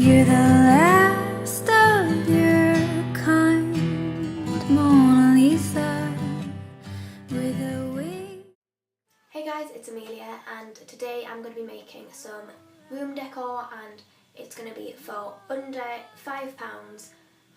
You're the last of your kind, Mona Lisa, with a wing. Hey guys, it's Amelia, and today I'm going to be making some room decor, and it's going to be for under £5,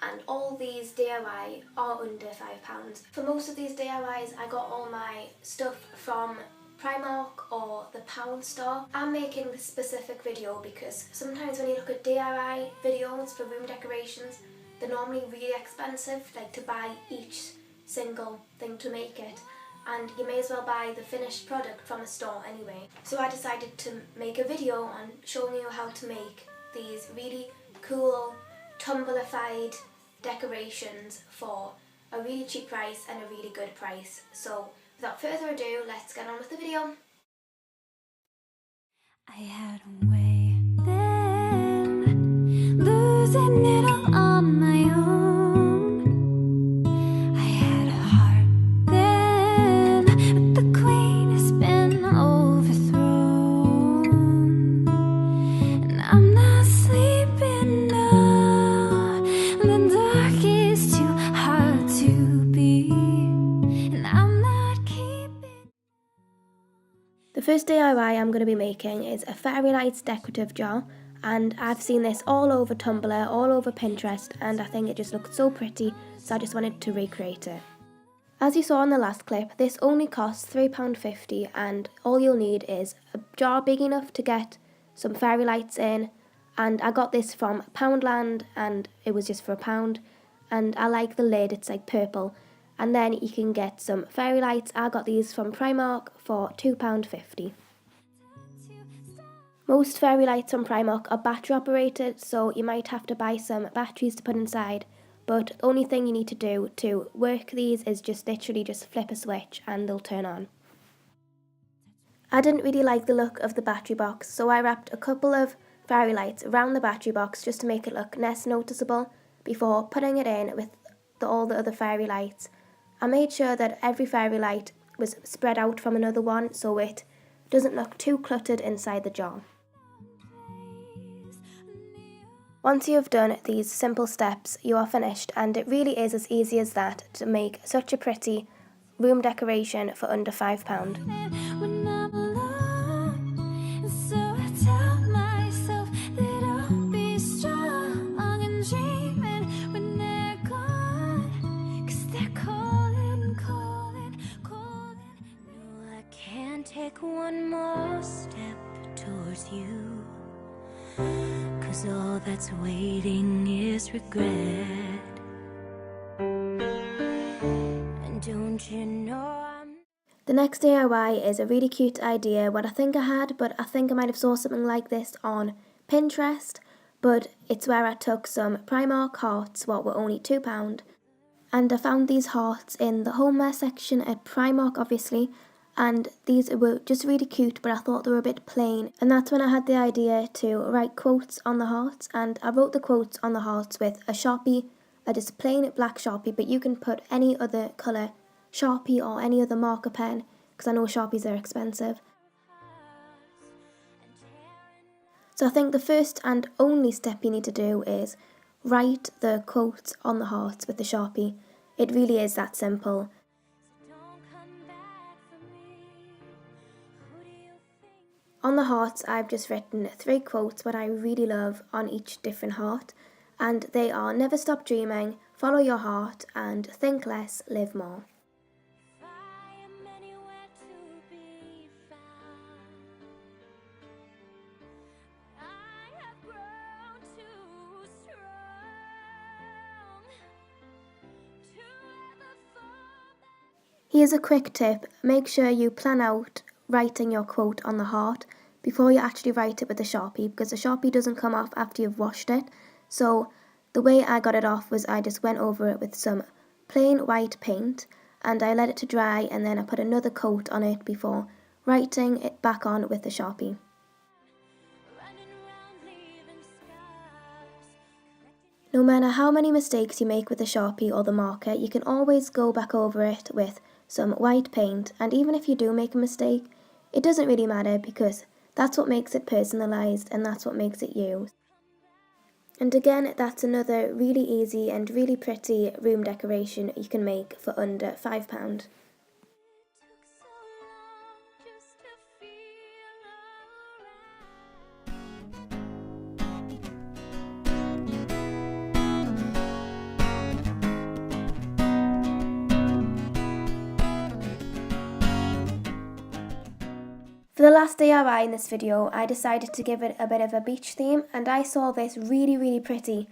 and all these DIY are under £5. For most of these DIYs I got all my stuff from Primark or the Pound store. I'm making this specific video because sometimes when you look at DIY videos for room decorations, they're normally really expensive, like to buy each single thing to make it, and you may as well buy the finished product from a store anyway. So I decided to make a video on showing you how to make these really cool tumbler-fied decorations for a really cheap price and a really good price. So without further ado, let's get on with the video. I had a way then, losing it all on my own. I had a heart then, but the queen has been overthrown. And I'm not sleeping now, the dark is too hard to be, and I'm not keeping. The first DIY I'm going to be making is a fairy lights decorative jar, and I've seen this all over Tumblr, all over Pinterest, and I think it just looked so pretty, so I just wanted to recreate it. As you saw in the last clip, this only costs £3.50, and all you'll need is a jar big enough to get some fairy lights in, and I got this from Poundland and it was just for £1, and I like the lid, it's like purple. And then you can get some fairy lights. I got these from Primark for £2.50. Most fairy lights from Primark are battery operated, so you might have to buy some batteries to put inside, but the only thing you need to do to work these is just literally just flip a switch and they'll turn on. I didn't really like the look of the battery box, so I wrapped a couple of fairy lights around the battery box just to make it look less noticeable before putting it in with all the other fairy lights. I made sure that every fairy light was spread out from another one so it doesn't look too cluttered inside the jar. Once you have done these simple steps, you are finished, and it really is as easy as that to make such a pretty room decoration for under £5. When I'm alone, so I tell myself that I'll be strong and dreaming when they're gone, 'cause they're calling, calling, calling. No, I can't take one more step towards you, 'cause all that's waiting is regret. And don't you know The next DIY is a really cute idea, what I think I had, but I think I might have saw something like this on Pinterest, but it's where I took some Primark hearts, what were only £2, and I found these hearts in the homeware section at Primark obviously, and these were just really cute, but I thought they were a bit plain, and that's when I had the idea to write quotes on the hearts, and I wrote the quotes on the hearts with a Sharpie, a just plain black Sharpie, but you can put any other colour Sharpie or any other marker pen, because I know Sharpies are expensive. So I think the first and only step you need to do is write the quotes on the hearts with the Sharpie. It really is that simple. On the hearts I've just written 3 quotes what I really love on each different heart, and they are never stop dreaming, follow your heart, and think less, live more. Here's a quick tip, make sure you plan out writing your quote on the heart before you actually write it with the Sharpie, because the Sharpie doesn't come off after you've washed it. So the way I got it off was I just went over it with some plain white paint and I let it to dry, and then I put another coat on it before writing it back on with the Sharpie. No matter how many mistakes you make with the Sharpie or the marker, you can always go back over it with some white paint, and even if you do make a mistake, it doesn't really matter because that's what makes it personalised and that's what makes it you. And again, that's another really easy and really pretty room decoration you can make for under £5. For the last DIY in this video, I decided to give it a bit of a beach theme, and I saw this really pretty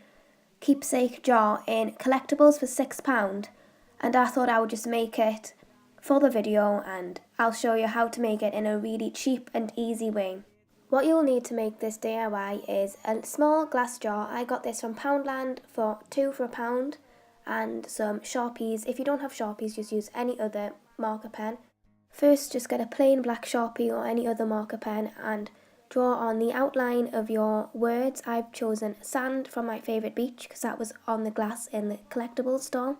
keepsake jar in collectibles for £6, and I thought I would just make it for the video, and I'll show you how to make it in a really cheap and easy way. What you'll need to make this DIY is a small glass jar. I got this from Poundland for £2 for £1, and some Sharpies. If you don't have Sharpies, just use any other marker pen. First, just get a plain black Sharpie or any other marker pen and draw on the outline of your words. I've chosen sand from my favourite beach because that was on the glass in the collectibles store.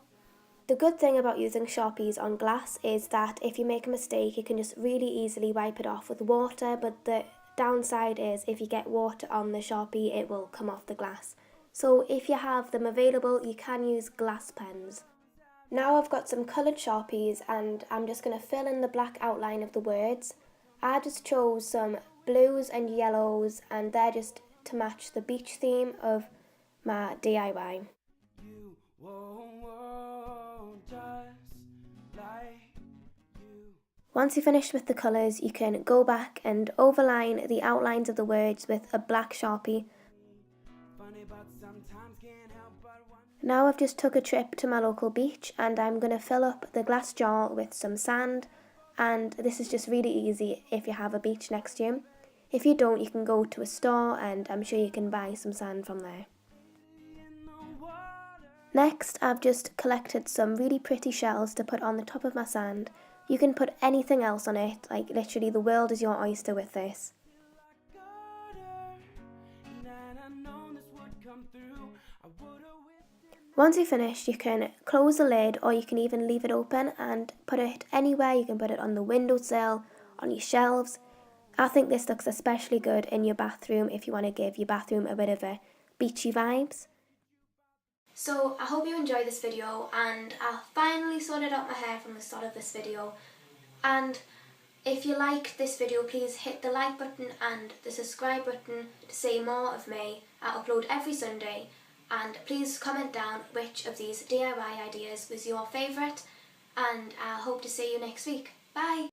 The good thing about using Sharpies on glass is that if you make a mistake, you can just really easily wipe it off with water, but the downside is if you get water on the Sharpie, it will come off the glass. So if you have them available, you can use glass pens. Now I've got some coloured Sharpies and I'm just going to fill in the black outline of the words. I just chose some blues and yellows, and they're just to match the beach theme of my DIY. Once you're finished with the colours, you can go back and overline the outlines of the words with a black Sharpie. Now I've just took a trip to my local beach and I'm going to fill up the glass jar with some sand, and this is just really easy if you have a beach next to you. If you don't, you can go to a store and I'm sure you can buy some sand from there. Next, I've just collected some really pretty shells to put on the top of my sand. You can put anything else on it, like literally the world is your oyster with this. Once you're finished, you can close the lid or you can even leave it open and put it anywhere. You can put it on the windowsill, on your shelves. I think this looks especially good in your bathroom if you want to give your bathroom a bit of a beachy vibes. So I hope you enjoyed this video, and I finally sorted out my hair from the start of this video. And if you liked this video, please hit the like button and the subscribe button to see more of me. I upload every Sunday. And please comment down which of these DIY ideas was your favourite, and I hope to see you next week. Bye!